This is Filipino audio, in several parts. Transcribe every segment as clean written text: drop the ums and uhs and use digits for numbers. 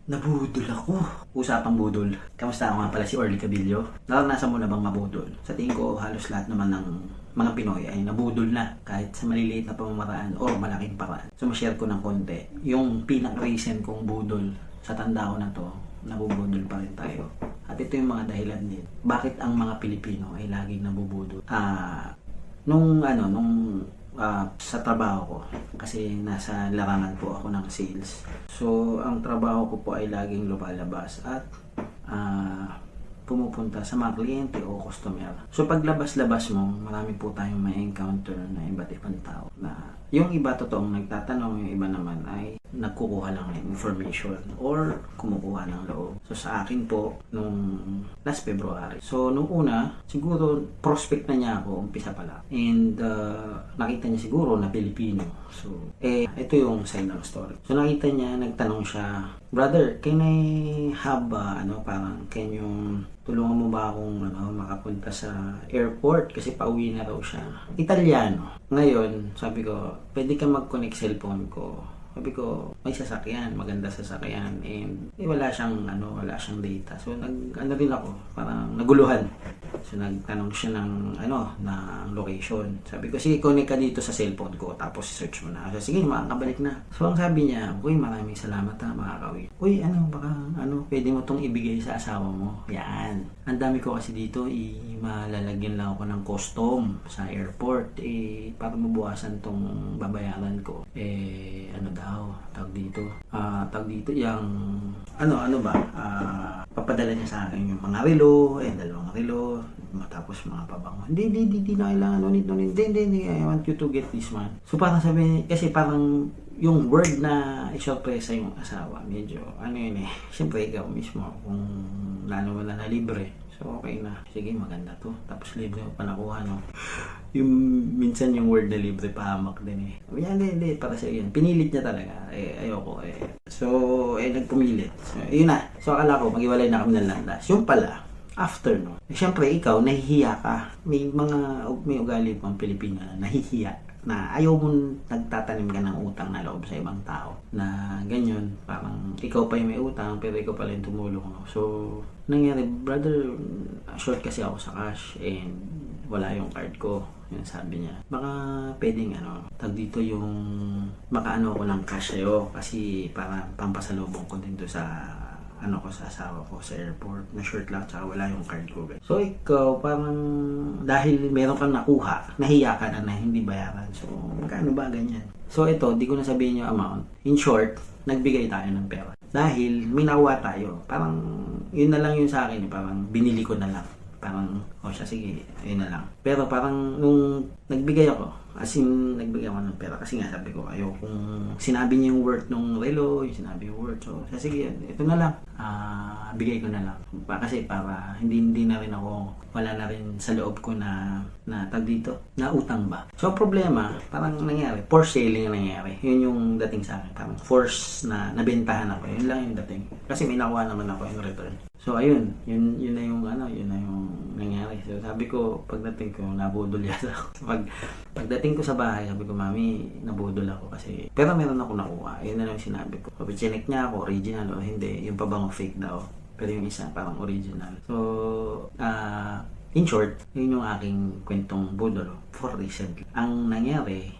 Nabudol ako. Usapang budol. Kamusta? Ako nga pala si Orly Cabillo. Naranasan mo na bang mabudol? Sa tingin ko, halos lahat naman ng mga Pinoy ay nabudol na kahit sa maliliit na pamamaraan o malaking paraan. So, ma-share ko ng konti. Yung pinaka-recent kong budol sa tanda ko na to, nabubudol pa rin tayo. At ito yung mga dahilan din. Bakit ang mga Pilipino ay laging nabubudol? Sa trabaho ko, kasi nasa larangan po ako ng sales. So, ang trabaho ko po ay laging lumalabas at pumupunta sa mga kliyente o customer. So, paglabas-labas mo, marami po tayong may encounter na iba't ibang tao na yung iba totoong nagtatanong, yung iba naman ay nagkukuha lang ng information or kumukuha ng loob. So, sa akin po, nung last February. So, nung una, siguro prospect na niya ako, umpisa pala. And nakita niya siguro na Pilipino. So, ito yung side ng story. So, nakita niya, nagtanong siya, "Brother, can I have, can you tulungan mo ba akong makapunta sa airport?" Kasi pauwi na raw siya. Italiano. Ngayon, sabi ko, pwede ka mag-connect cellphone ko. Sabi ko, may sasakyan, maganda sasakyan, and wala siyang data. So rin ako, parang naguluhan. So nagtanong siya ng location. Sabi ko, sige, connect ka dito sa cellphone ko, tapos search mo na. So, sige, makakabalik na. So ang sabi niya, uy, maraming salamat ha, makakawin. Uy, pwede mo tong ibigay sa asawa mo. Yan. Ang dami ko kasi dito, malalagyan lang ako ng custom sa airport, para mabuwasan tong babayaran ko. Papadala niya sa akin yung mga relo, dalawang relo, tapos mga pabango. Hindi na kailangan, no need, hindi, I want you to get this one. So parang sabi, kasi parang yung word na isorpresa yung asawa, medyo, siyempre ikaw mismo, kung lalo wala na libre, so okay na, sige, maganda to, tapos libre pa nakuha, no? Yung minsan yung word na libre pahamak din hindi, para sa yun. Pinilit niya talaga. Ayoko So, nagpumilit. So, yun na. So, akala ko, maghiwalay na kami ng landas. Yung pala, after no. Siyempre, ikaw, nahihiya ka. May ugali pang Pilipino na nahihiya. Na ayaw mong nagtatanim ka ng utang na loob sa ibang tao. Na ganyan, parang ikaw pa yung may utang, pero ikaw pala yung tumulong. So, nangyari, brother, short kasi ako sa cash and wala yung card ko. Yun sabi niya. Baka pwedeng dito yung makaano ko ng cash sa'yo kasi para pampasalubong ko din to sa sa asawa ko sa airport na short lang tsaka wala yung card ko. So ikaw parang dahil meron kang nakuha, nahiya ka na hindi bayaran. So magkano ba ganyan? So ito, di ko na sabihin yung amount. In short, nagbigay tayo ng pera. Dahil may nakuha tayo. Parang yun na lang yun sa akin. Parang binili ko na lang. Parang, siya, sige, yun na lang. Pero parang nung nagbigay ako, nagbigay ako ng pera kasi nga sabi ko, kung sinabi niya yung worth nung relo, yung sinabi yung worth, so sige, ito na lang. Bigay ko na lang. Kasi para hindi na rin ako, wala na rin sa loob ko na utang ba. So problema, parang nangyari, force selling na nangyari. Yun yung dating sa akin. Parang force na nabentahan ako. Yun lang yung dating. Kasi may nakuha naman ako in return. So ayun, yun na yung nangyari. So sabi ko, pagdating ko, nabudol yata ako. Pagdating ko sa bahay, sabi ko, mami, nabudol ako kasi, pero meron ako nakuha. Yun na lang sinabi ko. Sabi, chinek niya ako, original o hindi. Yung pabango fake daw. Pero yung isa, parang original. So, in short, yun yung aking kwentong budol for recently. Ang nangyari,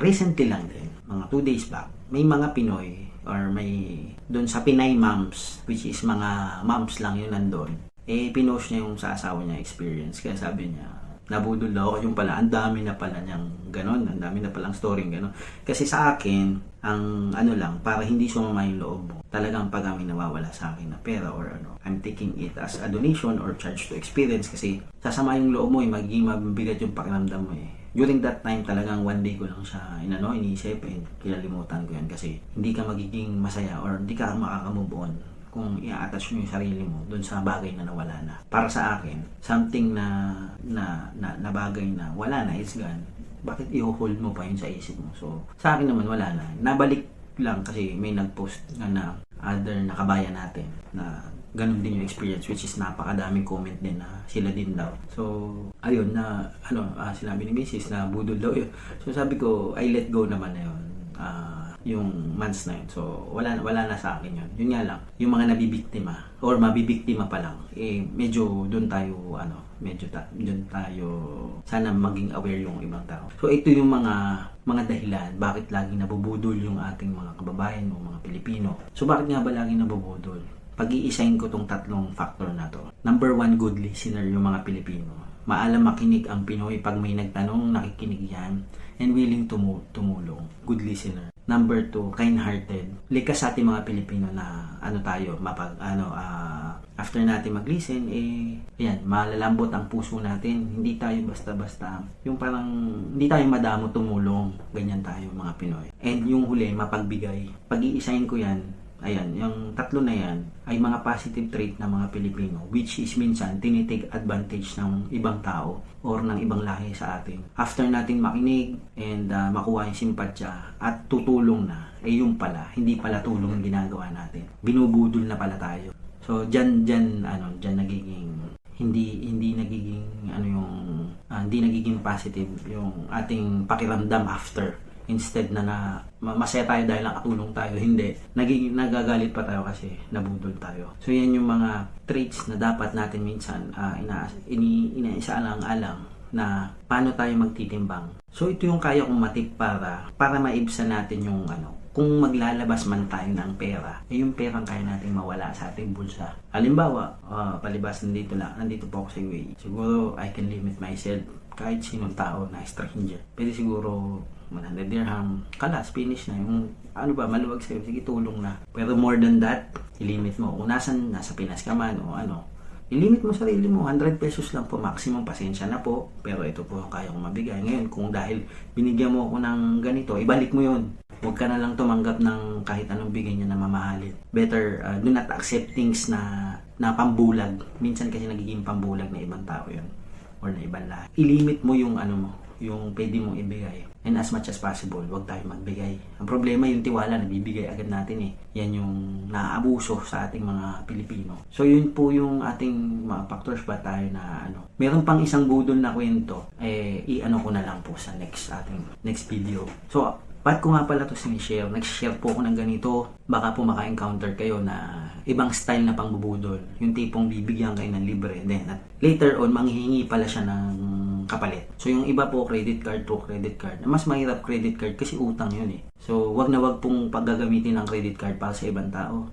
recently lang din, mga 2 days back, may mga Pinoy or may doon sa Pinay moms, which is mga moms lang yun nandun, pinost niya yung sa asawa niya experience. Kaya sabi niya, nabudol daw ako. Yung pala, ang dami na pala niyang ganon, ang dami na palang story ganon. Kasi sa akin, ang lang, para hindi sumama yung loob mo, talagang pag may nawawala sa akin na pera or I'm taking it as a donation or charge to experience kasi sasama yung loob mo, magiging mabibigat yung pakiramdam mo During that time, talagang one day ko lang siya iniisip kinalimutan ko yan kasi hindi ka magiging masaya or hindi ka makaka-move on kung i-attach mo yung sarili mo doon sa bagay na nawala na. Para sa akin, something na bagay na wala na, is gone. Bakit i-hold mo pa yun sa isip mo? So, sa akin naman wala na. Nabalik lang kasi may nag-post na other nakabayan natin na ganun din yung experience, which is napakadaming comment din na sila din daw. So, ayun na, sinabi ni Mrs. na budol daw yun. So, sabi ko, I let go naman na yun. yung months na yun. So, wala na sa akin yun. Yun nga lang, yung mga nabibiktima or mabibiktima pa lang, medyo doon tayo, doon tayo, sana maging aware yung ibang tao. So, ito yung mga dahilan, bakit lagi nabubudol yung ating mga kababayan o mga Pilipino. So, bakit nga ba lagi nabubudol? Pag-iisahin ko tong tatlong factor na to. Number 1, good listener yung mga Pilipino. Maalam makinig ang Pinoy pag may nagtanong, nakikinig yan, and willing tumulong. Good listener. Number 2, kind-hearted. Likas sa ating mga Pilipino na after natin mag-listen, malalambot ang puso natin. Hindi tayo basta-basta, yung parang, hindi tayo madamo tumulong. Ganyan tayo mga Pinoy. And yung huli, mapagbigay. Pag-iisahin ko yan, ayan, yung tatlo na yan ay mga positive trait ng mga Pilipino, which is minsan tinitake advantage ng ibang tao or ng ibang lahi sa atin. After natin makinig and makuha yung simpatya at tutulong na, yung pala, hindi pala tulong ang ginagawa natin. Binubudol na pala tayo. So, dyan nagiging hindi nagiging positive yung ating pakiramdam after. Instead na masaya tayo dahil nakatulong tayo, hindi. Nagagalit pa tayo kasi nabudol tayo. So yan yung mga traits na dapat natin minsan inaisaalang-alang na paano tayo magtitimbang. So ito yung kaya kong matip para maibsan natin yung kung maglalabas man tayo ng pera, yung perang kaya natin mawala sa ating bulsa. Halimbawa, palibas nandito po ako sa UAE. Siguro I can limit myself kahit sinong tao na stranger. Pwede siguro 100 dirham, kalas, finish na. Yung maluwag sa'yo, sige, tulong na. Pero more than that, ilimit mo. Kung nasa Pinas ka man o ilimit mo sarili mo, 100 pesos lang po, maximum, pasensya na po. Pero ito po yung kaya kong mabigay. Ngayon, kung dahil binigyan mo ako ng ganito, ibalik mo yun. Huwag ka na lang tumanggap ng kahit anong bigay niya na mamahalin. Better, do not accept things na pambulag. Minsan kasi nagiging pambulag na ibang tao yun. Or na ibang lahat. Ilimit mo yung yung pwede mong ibigay. And as much as possible, huwag tayo magbigay. Ang problema yung tiwala, nabibigay agad natin eh. Yan yung naaabuso sa ating mga Pilipino. So yun po yung ating mga factors ba tayo na Meron pang isang budol na kwento, ko na lang po sa next video. So, ba't ko nga pala ito sinishare? Nag-share po ako ng ganito. Baka po maka-encounter kayo na ibang style na pangbubudol. Yung tipong bibigyan kayo ng libre. Then, at later on, manghihingi pala siya ng kapalit. So, yung iba po, credit card to credit card. Mas mahirap credit card kasi utang yun eh. So, wag na wag pong paggagamitin ng credit card para sa ibang tao.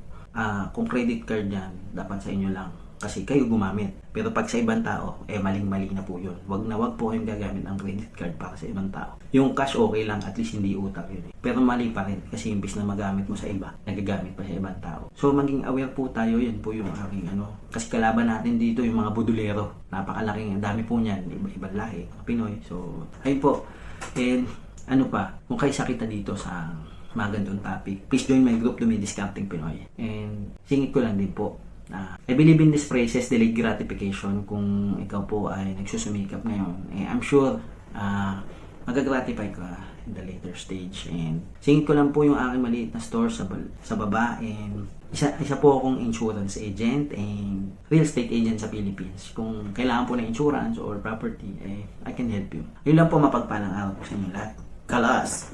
Kung credit card yan, dapat sa inyo lang. Kasi kayo gumamit. Pero pag sa ibang tao, maling-mali na po yun. Wag na wag po kayong gagamit ng credit card para sa ibang tao. Yung cash okay lang, at least hindi utang yun eh. Pero mali pa rin, kasi imbis na magamit mo sa iba, nagagamit pa sa ibang tao. So maging aware po tayo, yan po yung aking Kasi kalaban natin dito yung mga budulero. Napakalaking, dami po niyan, iba-ibang lahi, Pinoy. So, ayun po. And kung kayo sakita dito sa mga ganitong topic, please join my group, Lumi Discounting Pinoy. And singit ko lang din po. I believe in this phrases, delayed gratification. Kung ikaw po ay nagsusumikap ngayon, I'm sure magagratify ka in the later stage. And singit ko lang po yung aking maliit na store sa baba. And isa po akong insurance agent and real estate agent sa Philippines. Kung kailangan po ng insurance or property, I can help you. Yun lang po, mapagpalang araw po sa inyo lahat. Kalas!